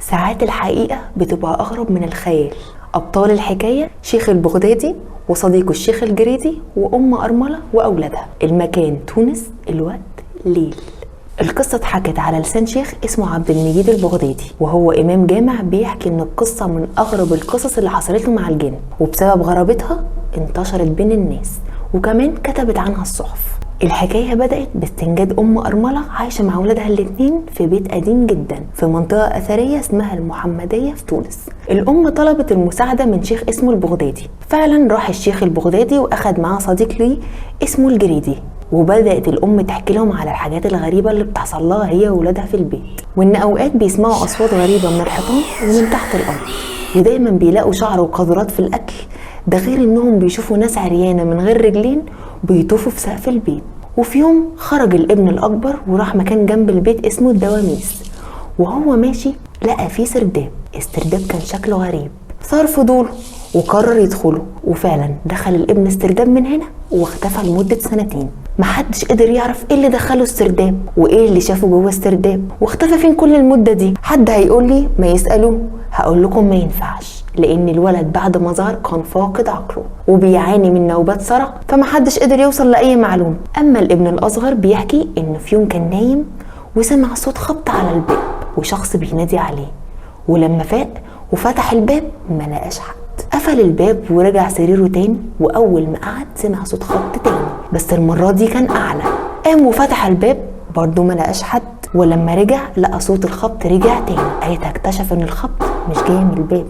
ساعات الحقيقة بتبقى أغرب من الخيال. أبطال الحكاية شيخ البغدادي وصديقه الشيخ الجريدي وأم أرملة وأولادها. المكان تونس، الوقت ليل. القصة اتحكت على لسان شيخ اسمه عبد المجيد البغدادي، وهو إمام جامع بيحكي إن القصة من أغرب القصص اللي حصلت له مع الجن، وبسبب غرابتها انتشرت بين الناس وكمان كتبت عنها الصحف. الحكاية بدأت باستنجاد أم أرملة عايشة مع ولادها الاتنين في بيت قديم جدا في منطقة أثرية اسمها المحمدية في تونس. الأم طلبت المساعدة من شيخ اسمه البغدادي. فعلا راح الشيخ البغدادي وأخد معاه صديق ليه اسمه الجريدي، وبدأت الأم تحكي لهم على الحاجات الغريبة اللي بتحصل لها هي وولادها في البيت، وإن أوقات بيسمعوا أصوات غريبة من الحيطان ومن تحت الأرض، ودايما بيلاقوا شعر وقذرات في الأكل. ده غير إنهم بيشوفوا ناس عريانة من غير رجلين بيطوفوا في سقف البيت. وفي يوم خرج الابن الأكبر وراح مكان جنب البيت اسمه الدواميس، وهو ماشي لقى فيه سرداب. السرداب كان شكله غريب، صار فضوله وقرر يدخله، وفعلا دخل الابن السرداب من هنا واختفى لمدة 2 سنين. محدش قدر يعرف ايه اللي دخله السرداب وايه اللي شافه جوه السرداب، واختفى فين كل المدة دي. حد هيقول لي ما يسألوه، هقول لكم ما ينفعش، لان الولد بعد ما ظهر كان فاقد عقله وبيعاني من نوبات صرع، فمحدش قدر يوصل لأي معلومة. اما الابن الاصغر بيحكي انه في يوم كان نايم وسمع صوت خبط على الباب وشخص بينادي عليه، ولما فاق وفتح الباب ما لقاش حد. قفل الباب ورجع سريره تاني، واول ما قعد سمع صوت خبط تاني بس المرة دي كان اعلى. قام وفتح الباب برضه ما لقاش حد، ولما رجع لقى صوت الخبط رجع تاني. ساعتها اكتشف ان الخبط مش جاي من الباب،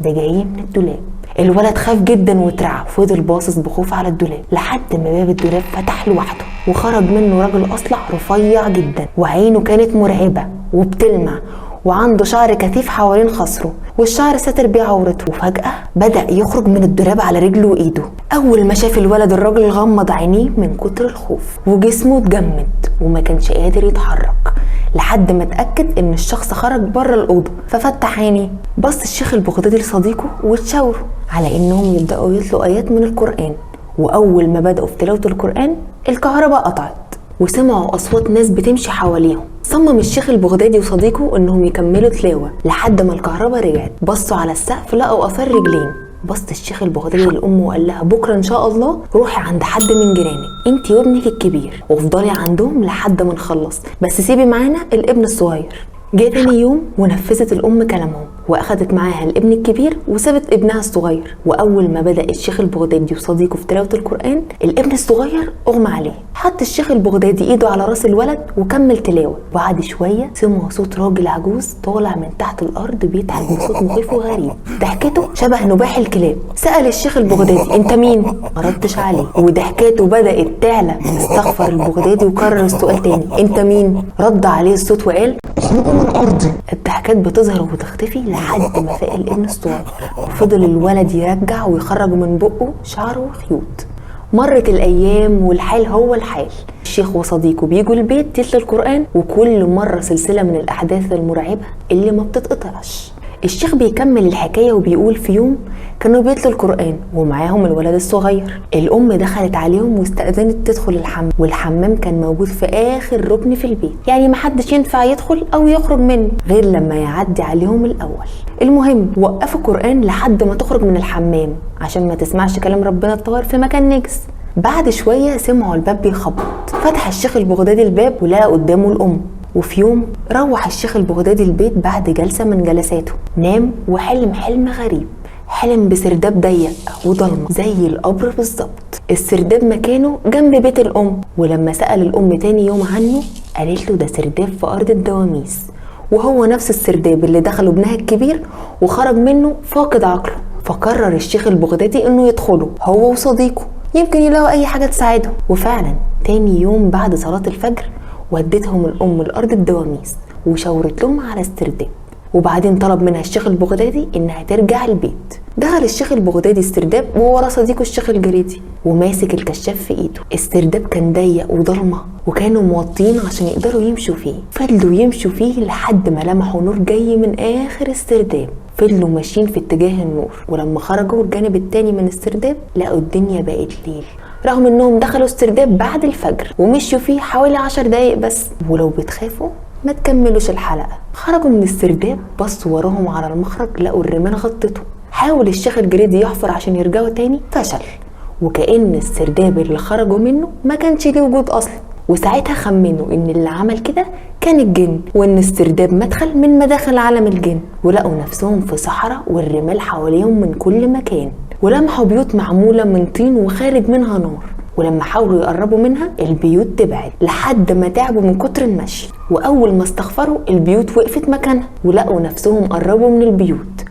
ده جاي من الدولاب. الولد خاف جدا واترعب، فضل باصص بخوف على الدولاب لحد ما باب الدولاب فتح لوحده وخرج منه راجل اصلع رفيع جدا، وعينه كانت مرعبة وبتلمع، وعنده شعر كثيف حوالين خصره، والشعر ساتر بيه عورته. وفجأة بدأ يخرج من الدولاب على رجله وإيده. أول ما شاف الولد الراجل غمض عينيه من كتر الخوف، وجسمه اتجمد وما كانش قادر يتحرك لحد ما اتأكد إن الشخص خرج بره الأوضة. ففتح عينيه، بص الشيخ البغدادي لصديقه وتشاوروا على إنهم يبدأوا يتلوا آيات من القرآن. وأول ما بدأوا في تلاوة القرآن الكهرباء قطعت وسمعوا أصوات ناس بتمشي حواليهم. صمم الشيخ البغدادي وصديقه انهم يكملوا تلاوة لحد ما الكهرباء رجعت. بصوا على السقف لقوا اثار رجلين. بص الشيخ البغدادي لامه وقال لها بكره ان شاء الله روحي عند حد من جيرانك انتي وابنك الكبير وافضلي عندهم لحد ما نخلص، بس سيبي معانا الابن الصغير. جه تاني يوم ونفذت الام كلامهم واخدت معاها الابن الكبير وسابت ابنها الصغير. واول ما بدا الشيخ البغدادي وصديقه في تلاوه القران الابن الصغير اغمى عليه. حط الشيخ البغدادي ايده على راس الولد وكمل تلاوه. بعد شويه سمعوا صوت راجل عجوز طالع من تحت الارض بيضحك بصوت مخيف وغريب، ضحكته شبه نباح الكلاب. سال الشيخ البغدادي انت مين؟ ما ردش عليه وضحكته بدات تعلى. استغفر البغدادي وكرر السؤال تاني انت مين؟ رد عليه الصوت وقال من أرضي. الضحكات بتظهر وتختفي لحد ما فاق الابن الصغير، وفضل الولد يرجع ويخرج من بقه شعره وخيوط. مرت الايام والحال هو الحال. الشيخ وصديقه بيجوا البيت يتلوا القرآن، وكل مرة سلسلة من الاحداث المرعبة اللي ما بتتقطعش. الشيخ بيكمل الحكاية وبيقول في يوم كانوا بيتلوا القرآن ومعاهم الولد الصغير. الأم دخلت عليهم واستأذنت تدخل الحمام، والحمام كان موجود في آخر ركن في البيت، يعني محدش ينفع يدخل أو يخرج منه غير لما يعدي عليهم الأول. المهم وقفوا القرآن لحد ما تخرج من الحمام عشان ما تسمعش كلام ربنا الطاهر في مكان نجس. بعد شوية سمعوا الباب بيخبط. فتح الشيخ البغدادي الباب ولقى قدامه الأم. وفي يوم روح الشيخ البغدادي البيت بعد جلسة من جلساته، نام وحلم حلم غريب. حلم بسرداب ضيق وضلمة زي القبر بالظبط. السرداب مكانه جنب بيت الأم، ولما سأل الأم تاني يوم عنه قالت له ده سرداب في أرض الدواميس، وهو نفس السرداب اللي دخله ابنها الكبير وخرج منه فاقد عقله. فقرر الشيخ البغدادي انه يدخله هو وصديقه يمكن يلاقوا اي حاجة تساعده. وفعلا تاني يوم بعد صلاة الفجر ودتهم الأم لأرض الدواميس وشاورت لهم على السرداب، وبعدين طلب منها الشيخ البغدادي انها ترجع البيت. دخل الشيخ البغدادي السرداب وورا صديقه الشيخ الجريدي وماسك الكشاف في ايده. السرداب كان ضيق وضلمه وكانوا موطين عشان يقدروا يمشوا فيه. فضلوا يمشوا فيه لحد ما لمحوا نور جاي من اخر السرداب. فضلوا ماشيين في اتجاه النور، ولما خرجوا الجانب التاني من السرداب لقوا الدنيا بقت ليل، رغم انهم دخلوا السرداب بعد الفجر ومشوا فيه حوالي 10 دقايق بس. ولو بتخافوا ما تكملوش الحلقة. خرجوا من السرداب، بصوا وراهم على المخرج لقوا الرمال غطته. حاول الشيخ الجريدي يحفر عشان يرجعوا تاني، فشل، وكأن السرداب اللي خرجوا منه ما كانش ليه وجود اصلا. وساعتها خمنوا ان اللي عمل كده كان الجن، وان السرداب مدخل من مداخل عالم الجن. ولقوا نفسهم في صحراء والرمال حواليهم من كل مكان، ولمحوا بيوت معمولة من طين وخارج منها نار. ولما حاولوا يقربوا منها البيوت تبعد لحد ما تعبوا من كتر المشي. واول ما استغفروا البيوت وقفت مكانها، ولقوا نفسهم قربوا من البيوت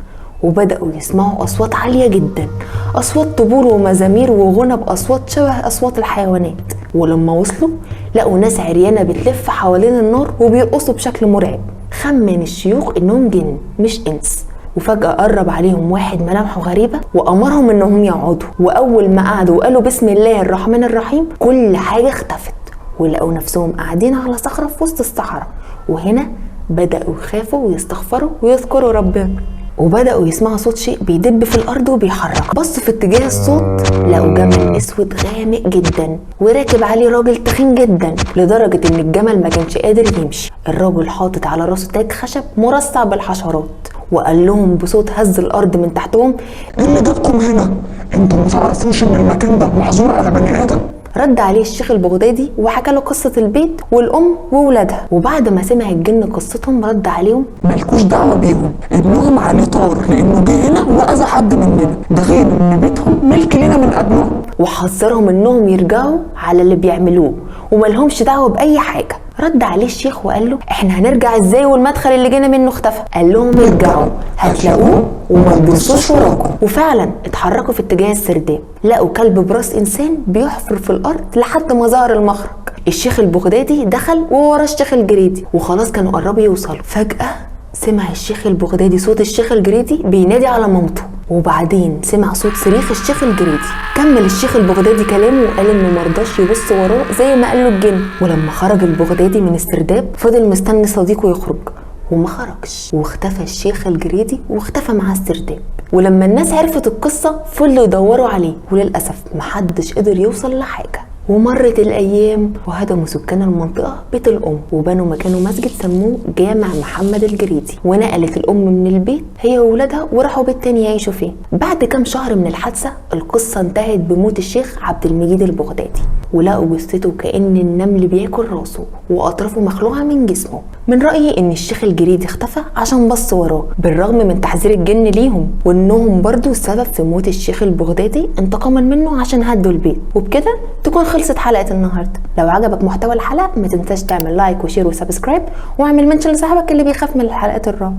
وبدأوا يسمعوا أصوات عالية جدا، أصوات طبول ومزامير وغنى بأصوات شبه أصوات الحيوانات. ولما وصلوا لقوا ناس عريانة بتلف حوالين النار وبيرقصوا بشكل مرعب. خمن الشيوخ إنهم جن مش إنس. وفجأة قرب عليهم واحد ملامحه غريبة وأمرهم إنهم يقعدوا. وأول ما قعدوا وقالوا بسم الله الرحمن الرحيم كل حاجة اختفت، ولقوا نفسهم قاعدين على صخرة في وسط الصحراء. وهنا بدأوا يخافوا ويستغفروا ويذكروا ربنا، وبدأوا يسمعوا صوت شيء بيدب في الأرض وبيحرك. بصوا في اتجاه الصوت لقوا جمل اسود غامق جدا وراكب عليه راجل تخين جدا، لدرجة ان الجمل ما كانش قادر يمشي. الراجل حاطط على راسه تاج خشب مرصع بالحشرات، وقال لهم بصوت هز الأرض من تحتهم: ايه اللي جابكم هنا؟ انتوا ما تعرفوش ان المكان ده محظور على بني ادم؟ رد عليه الشيخ البغدادي وحكى له قصة البيت والأم وولادها. وبعد ما سمع الجن قصتهم رد عليهم: مالكوش دعوة بيهم، ابنهم عليه طار لانه جه هنا واذى حد مننا، ده غير ان بيتهم ملك لنا من قبلهم. وحذرهم انهم يرجعوا على اللي بيعملوه وملهمش دعوة بأي حاجة. رد عليه الشيخ وقال له: احنا هنرجع ازاي والمدخل اللي جينا منه اختفى؟ قال لهم: ارجعوا هتلاقوه وما تبصوش وراكم. وفعلا اتحركوا في اتجاه السرداب، لقوا كلب براس انسان بيحفر في الارض لحد ما ظهر المخرج. الشيخ البغدادي دخل وورا الشيخ الجريدي، وخلاص كانوا قربوا يوصلوا. فجأة سمع الشيخ البغدادي صوت الشيخ الجريدي بينادي على مامته، وبعدين سمع صوت صريخ الشيخ الجريدي. كمل الشيخ البغدادي كلامه وقال انه مرضاش يبص وراه زي ما قال له الجن. ولما خرج البغدادي من السرداب فضل مستني صديقه يخرج وما خرجش، واختفى الشيخ الجريدي واختفى مع السرداب. ولما الناس عرفت القصة فضلوا يدوروا عليه، وللأسف محدش قدر يوصل لحاجة. ومرت الأيام وهدموا سكان المنطقة بيت الأم وبنوا مكانه مسجد سموه جامع محمد الجريدي. ونقلت الأم من البيت هي وولادها وراحوا بيت تاني يعيشوا فيه. بعد كام شهر من الحادثة القصة انتهت بموت الشيخ عبد المجيد البغدادي، ولقوا جثته كأن النمل بياكل راسه وأطرافه مخلوعة من جسمه. من رأيي إن الشيخ الجريدي اختفى عشان بص وراه بالرغم من تحذير الجن ليهم، وإنهم برضو السبب في موت الشيخ البغدادي انتقاما منه عشان هدوا البيت. وبكده تكون خلصت حلقة النهاردة. لو عجبك محتوى الحلقة ما تنساش تعمل لايك وشير وسبسكرايب، واعمل منشن لصاحبك اللي بيخاف من الحلقات الرعب.